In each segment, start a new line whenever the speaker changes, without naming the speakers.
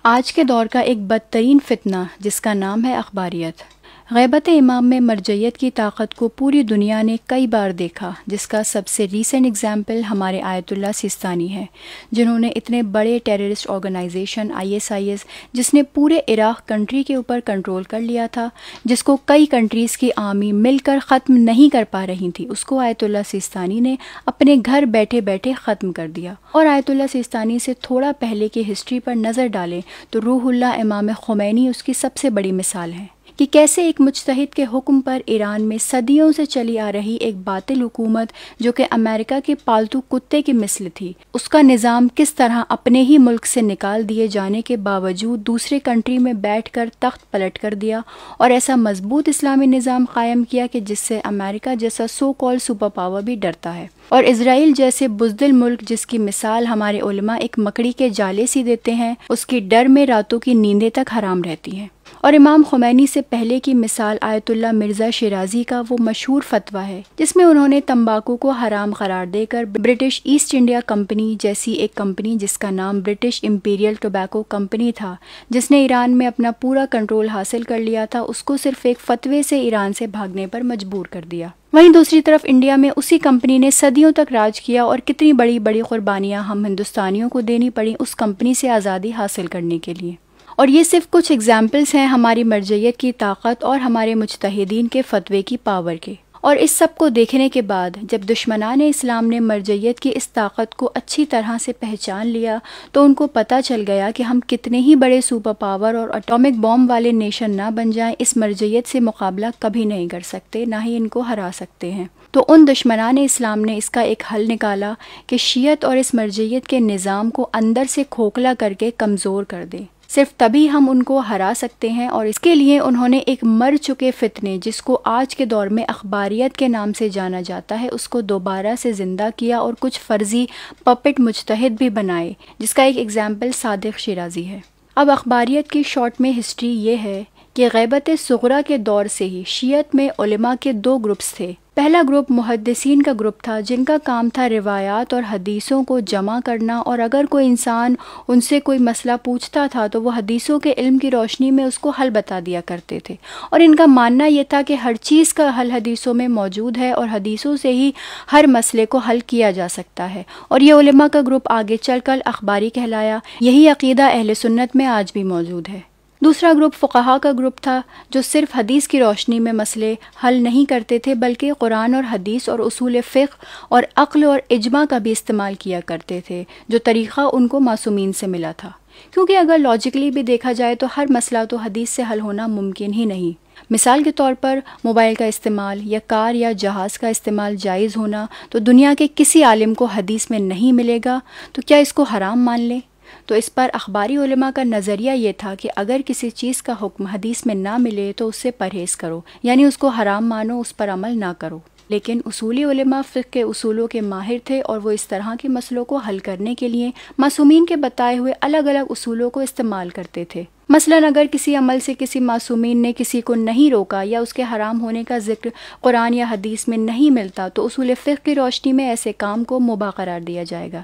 آج کے دور کا ایک بدترین فتنہ جس کا نام ہے اخباریت۔ غیبت امام میں مرجعیت کی طاقت کو پوری دنیا نے کئی بار دیکھا، جس کا سب سے ریسنٹ اگزامپل ہمارے آیت اللہ سیستانی ہے، جنہوں نے اتنے بڑے ٹیررسٹ آرگنائزیشن ISIS جس نے پورے عراق کنٹری کے اوپر کنٹرول کر لیا تھا، جس کو کئی کنٹریز کی آرمی مل کر ختم نہیں کر پا رہی تھی، اس کو آیت اللہ سیستانی نے اپنے گھر بیٹھے بیٹھے ختم کر دیا۔ اور آیت اللہ سیستانی سے تھوڑا پہلے کی ہسٹری پر نظر ڈالیں تو روح اللہ امام خمینی اس کی سب سے بڑی مثال ہے کہ کیسے ایک مجتہد کے حکم پر ایران میں صدیوں سے چلی آ رہی ایک باطل حکومت جو کہ امریکہ کے پالتو کتے کی مثل تھی، اس کا نظام کس طرح اپنے ہی ملک سے نکال دیے جانے کے باوجود دوسرے کنٹری میں بیٹھ کر تخت پلٹ کر دیا اور ایسا مضبوط اسلامی نظام قائم کیا کہ جس سے امریکہ جیسا سو کال سپر پاور بھی ڈرتا ہے، اور اسرائیل جیسے بزدل ملک جس کی مثال ہمارے علماء ایک مکڑی کے جالے سی دیتے ہیں، اس کی ڈر میں راتوں کی نیندیں تک حرام رہتی ہیں۔ اور امام خمینی سے پہلے کی مثال آیت اللہ مرزا شیرازی کا وہ مشہور فتویٰ ہے جس میں انہوں نے تمباکو کو حرام قرار دے کر برٹش ایسٹ انڈیا کمپنی جیسی ایک کمپنی جس کا نام برٹش امپیریل ٹوبیکو کمپنی تھا، جس نے ایران میں اپنا پورا کنٹرول حاصل کر لیا تھا، اس کو صرف ایک فتوے سے ایران سے بھاگنے پر مجبور کر دیا۔ وہیں دوسری طرف انڈیا میں اسی کمپنی نے صدیوں تک راج کیا اور کتنی بڑی بڑی قربانیاں ہم ہندوستانیوں کو دینی پڑیں اس کمپنی سے آزادی حاصل کرنے کے لیے۔ اور یہ صرف کچھ ایگزامپلز ہیں ہماری مرجعیت کی طاقت اور ہمارے مجتہدین کے فتوے کی پاور کے۔ اور اس سب کو دیکھنے کے بعد جب دشمنان اسلام نے مرجعیت کی اس طاقت کو اچھی طرح سے پہچان لیا تو ان کو پتہ چل گیا کہ ہم کتنے ہی بڑے سپر پاور اور اٹامک بام والے نیشن نہ بن جائیں، اس مرجعیت سے مقابلہ کبھی نہیں کر سکتے، نہ ہی ان کو ہرا سکتے ہیں۔ تو ان دشمنان اسلام نے اس کا ایک حل نکالا کہ شیعت اور اس مرجعیت کے نظام کو اندر سے کھوکھلا کر کے کمزور کر دیں، صرف تبھی ہم ان کو ہرا سکتے ہیں۔ اور اس کے لیے انہوں نے ایک مر چکے فتنے جس کو آج کے دور میں اخباریت کے نام سے جانا جاتا ہے، اس کو دوبارہ سے زندہ کیا اور کچھ فرضی پپٹ مجتہد بھی بنائے، جس کا ایک ایگزامپل صادق شیرازی ہے۔ اب اخباریت کی شارٹ میں ہسٹری یہ ہے کہ غیبت صغریٰ کے دور سے ہی شیعت میں علماء کے دو گروپس تھے۔ پہلا گروپ محدثین کا گروپ تھا جن کا کام تھا روایات اور حدیثوں کو جمع کرنا، اور اگر کوئی انسان ان سے کوئی مسئلہ پوچھتا تھا تو وہ حدیثوں کے علم کی روشنی میں اس کو حل بتا دیا کرتے تھے، اور ان کا ماننا یہ تھا کہ ہر چیز کا حل حدیثوں میں موجود ہے اور حدیثوں سے ہی ہر مسئلے کو حل کیا جا سکتا ہے، اور یہ علماء کا گروپ آگے چل کر اخباری کہلایا۔ یہی عقیدہ اہل سنت میں آج بھی موجود ہے۔ دوسرا گروپ فقہا کا گروپ تھا جو صرف حدیث کی روشنی میں مسئلے حل نہیں کرتے تھے بلکہ قرآن اور حدیث اور اصول فقہ اور عقل اور اجماع کا بھی استعمال کیا کرتے تھے، جو طریقہ ان کو معصومین سے ملا تھا، کیونکہ اگر لاجیکلی بھی دیکھا جائے تو ہر مسئلہ تو حدیث سے حل ہونا ممکن ہی نہیں۔ مثال کے طور پر موبائل کا استعمال یا کار یا جہاز کا استعمال جائز ہونا تو دنیا کے کسی عالم کو حدیث میں نہیں ملے گا، تو کیا اس کو حرام مان لیں؟ تو اس پر اخباری علماء کا نظریہ یہ تھا کہ اگر کسی چیز کا حکم حدیث میں نہ ملے تو اس سے پرہیز کرو، یعنی اس کو حرام مانو، اس پر عمل نہ کرو۔ لیکن اصولی علماء فقہ کے اصولوں کے ماہر تھے اور وہ اس طرح کے مسئلوں کو حل کرنے کے لیے معصومین کے بتائے ہوئے الگ الگ اصولوں کو استعمال کرتے تھے۔ مثلاً اگر کسی عمل سے کسی معصومین نے کسی کو نہیں روکا یا اس کے حرام ہونے کا ذکر قرآن یا حدیث میں نہیں ملتا تو اصول فقہ کی روشنی میں ایسے کام کو مباح قرار دیا جائے گا،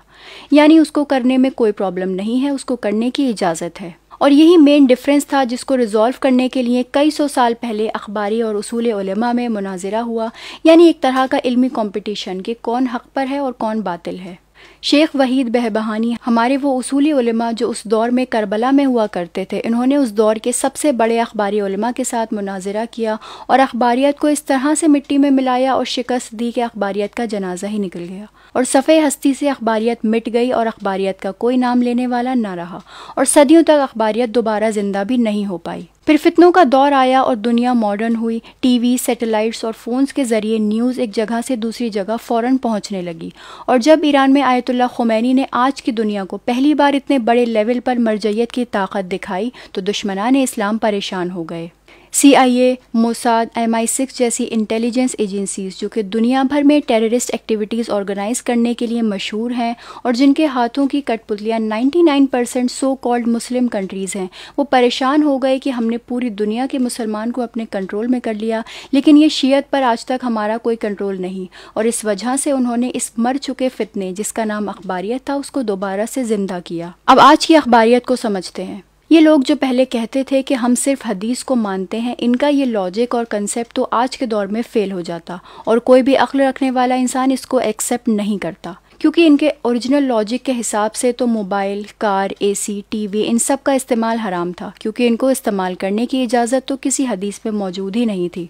یعنی اس کو کرنے میں کوئی پرابلم نہیں ہے، اس کو کرنے کی اجازت ہے۔ اور یہی مین ڈیفرنس تھا جس کو ریزالو کرنے کے لیے کئی سو سال پہلے اخباری اور اصول علماء میں مناظرہ ہوا، یعنی ایک طرح کا علمی کمپٹیشن کہ کون حق پر ہے اور کون باطل ہے۔ شیخ وحید بہبہانی ہمارے وہ اصولی علماء جو اس دور میں کربلا میں ہوا کرتے تھے، انہوں نے اس دور کے سب سے بڑے اخباری علماء کے ساتھ مناظرہ کیا اور اخباریت کو اس طرح سے مٹی میں ملایا اور شکست دی کہ اخباریت کا جنازہ ہی نکل گیا، اور صفحہ ہستی سے اخباریت مٹ گئی اور اخباریت کا کوئی نام لینے والا نہ رہا، اور صدیوں تک اخباریت دوبارہ زندہ بھی نہیں ہو پائی۔ پھر فتنوں کا دور آیا اور دنیا ماڈرن ہوئی، ٹی وی، سیٹلائٹس اور فونز کے ذریعے نیوز ایک جگہ سے دوسری جگہ فوراً پہنچنے لگی، اور جب ایران میں آیت اللہ خمینی نے آج کی دنیا کو پہلی بار اتنے بڑے لیول پر مرجعیت کی طاقت دکھائی تو دشمنان اسلام پریشان ہو گئے۔ CIA، موساد، MI6 جیسی انٹیلیجنس ایجنسیز جو کہ دنیا بھر میں ٹیررسٹ ایکٹیویٹیز آرگنائز کرنے کے لیے مشہور ہیں اور جن کے ہاتھوں کی کٹ پتلیاں 99% سو کالڈ مسلم کنٹریز ہیں، وہ پریشان ہو گئے کہ ہم نے پوری دنیا کے مسلمان کو اپنے کنٹرول میں کر لیا، لیکن یہ شیعت پر آج تک ہمارا کوئی کنٹرول نہیں، اور اس وجہ سے انہوں نے اس مر چکے فتنے جس کا نام اخباریت تھا اس کو دوبارہ سے زندہ کیا۔ اب آج کی اخباریت کو سمجھتے ہیں۔ یہ لوگ جو پہلے کہتے تھے کہ ہم صرف حدیث کو مانتے ہیں، ان کا یہ لاجک اور کنسیپٹ تو آج کے دور میں فیل ہو جاتا، اور کوئی بھی عقل رکھنے والا انسان اس کو ایکسیپٹ نہیں کرتا، کیونکہ ان کے اوریجنل لاجک کے حساب سے تو موبائل، کار، اے سی، ٹی وی ان سب کا استعمال حرام تھا، کیونکہ ان کو استعمال کرنے کی اجازت تو کسی حدیث میں موجود ہی نہیں تھی۔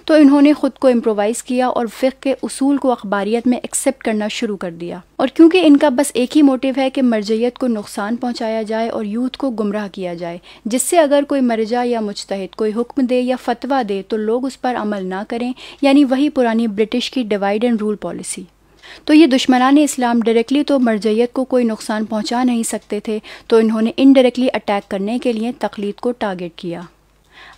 تو انہوں نے خود کو امپرووائز کیا اور فقہ کے اصول کو اخباریت میں ایکسیپٹ کرنا شروع کر دیا، اور کیونکہ ان کا بس ایک ہی موٹیو ہے کہ مرجعیت کو نقصان پہنچایا جائے اور یوتھ کو گمراہ کیا جائے، جس سے اگر کوئی مرجع یا مجتہد کوئی حکم دے یا فتویٰ دے تو لوگ اس پر عمل نہ کریں، یعنی وہی پرانی برٹش کی ڈیوائڈ اینڈ رول پالیسی۔ تو یہ دشمنان اسلام ڈائریکٹلی تو مرجعیت کو کوئی نقصان پہنچا نہیں سکتے تھے، تو انہوں نے انڈائریکٹلی اٹیک کرنے کے لیے تقلید کو ٹارگٹ کیا۔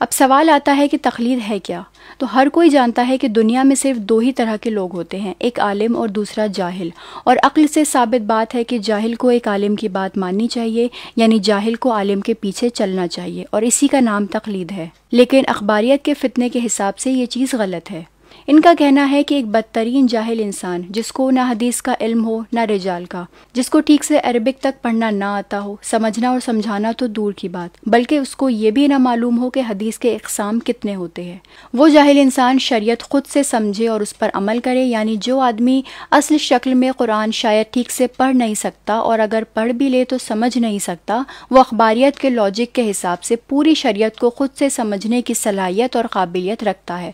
اب سوال آتا ہے کہ تقلید ہے کیا؟ تو ہر کوئی جانتا ہے کہ دنیا میں صرف دو ہی طرح کے لوگ ہوتے ہیں، ایک عالم اور دوسرا جاہل، اور عقل سے ثابت بات ہے کہ جاہل کو ایک عالم کی بات ماننی چاہیے، یعنی جاہل کو عالم کے پیچھے چلنا چاہیے، اور اسی کا نام تقلید ہے۔ لیکن اخباریت کے فتنے کے حساب سے یہ چیز غلط ہے۔ ان کا کہنا ہے کہ ایک بدترین جاہل انسان، جس کو نہ حدیث کا علم ہو نہ رجال کا، جس کو ٹھیک سے عربک تک پڑھنا نہ آتا ہو، سمجھنا اور سمجھانا تو دور کی بات، بلکہ اس کو یہ بھی نہ معلوم ہو کہ حدیث کے اقسام کتنے ہوتے ہیں، وہ جاہل انسان شریعت خود سے سمجھے اور اس پر عمل کرے، یعنی جو آدمی اصل شکل میں قرآن شاید ٹھیک سے پڑھ نہیں سکتا، اور اگر پڑھ بھی لے تو سمجھ نہیں سکتا، وہ اخباریت کے لاجک کے حساب سے پوری شریعت کو خود سے سمجھنے کی صلاحیت اور قابلیت رکھتا ہے،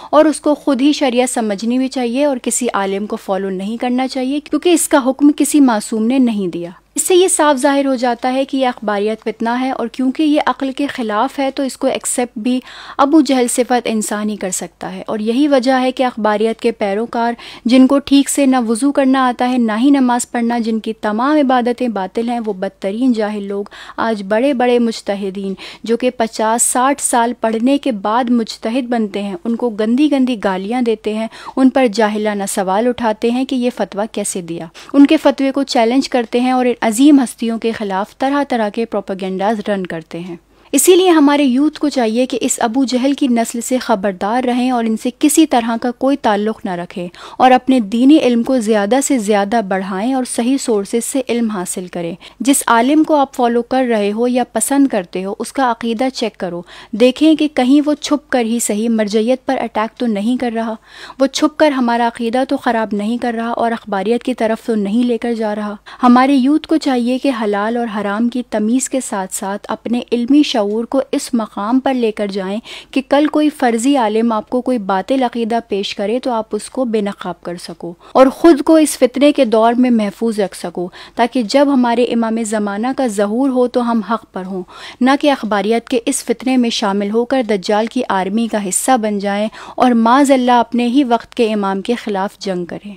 اور اس کو خود ہی شریعت سمجھنی بھی چاہیے اور کسی عالم کو فالو نہیں کرنا چاہیے، کیونکہ اس کا حکم کسی معصوم نے نہیں دیا۔ اس سے یہ صاف ظاہر ہو جاتا ہے کہ یہ اخباریت فتنہ ہے، اور کیونکہ یہ عقل کے خلاف ہے تو اس کو ایکسیپٹ بھی ابو جہل صفت انسان ہی کر سکتا ہے، اور یہی وجہ ہے کہ اخباریت کے پیروکار، جن کو ٹھیک سے نہ وضو کرنا آتا ہے نہ ہی نماز پڑھنا، جن کی تمام عبادتیں باطل ہیں، وہ بدترین جاہل لوگ آج بڑے بڑے مجتہدین جو کہ 50-60 سال پڑھنے کے بعد مجتہد بنتے ہیں، ان کو گندی گندی گالیاں دیتے ہیں، ان پر جاہلانہ سوال اٹھاتے ہیں کہ یہ فتویٰ کیسے دیا، ان کے فتوے کو چیلنج کرتے ہیں اور عظیم ہستیوں کے خلاف طرح طرح کے پروپیگنڈاز رن کرتے ہیں۔ اسی لیے ہمارے یوتھ کو چاہیے کہ اس ابو جہل کی نسل سے خبردار رہیں اور ان سے کسی طرح کا کوئی تعلق نہ رکھیں، اور اپنے دینی علم کو زیادہ سے زیادہ بڑھائیں اور صحیح سورسز سے علم حاصل کریں۔ جس عالم کو آپ فالو کر رہے ہو یا پسند کرتے ہو، اس کا عقیدہ چیک کرو، دیکھیں کہ کہیں وہ چھپ کر ہی صحیح مرجعیت پر اٹیک تو نہیں کر رہا، وہ چھپ کر ہمارا عقیدہ تو خراب نہیں کر رہا اور اخباریت کی طرف تو نہیں لے کر جا رہا۔ ہمارے یوتھ کو چاہیے کہ حلال اور حرام کی تمیز کے ساتھ ساتھ اپنے علمی شعور کو اس مقام پر لے کر جائیں کہ کل کوئی فرضی عالم آپ کو کوئی باطل عقیدہ پیش کرے تو آپ اس کو بے نقاب کر سکو، اور خود کو اس فتنے کے دور میں محفوظ رکھ سکو، تاکہ جب ہمارے امام زمانہ کا ظہور ہو تو ہم حق پر ہوں، نہ کہ اخباریت کے اس فتنے میں شامل ہو کر دجال کی آرمی کا حصہ بن جائیں اور معاذ اللہ اپنے ہی وقت کے امام کے خلاف جنگ کریں۔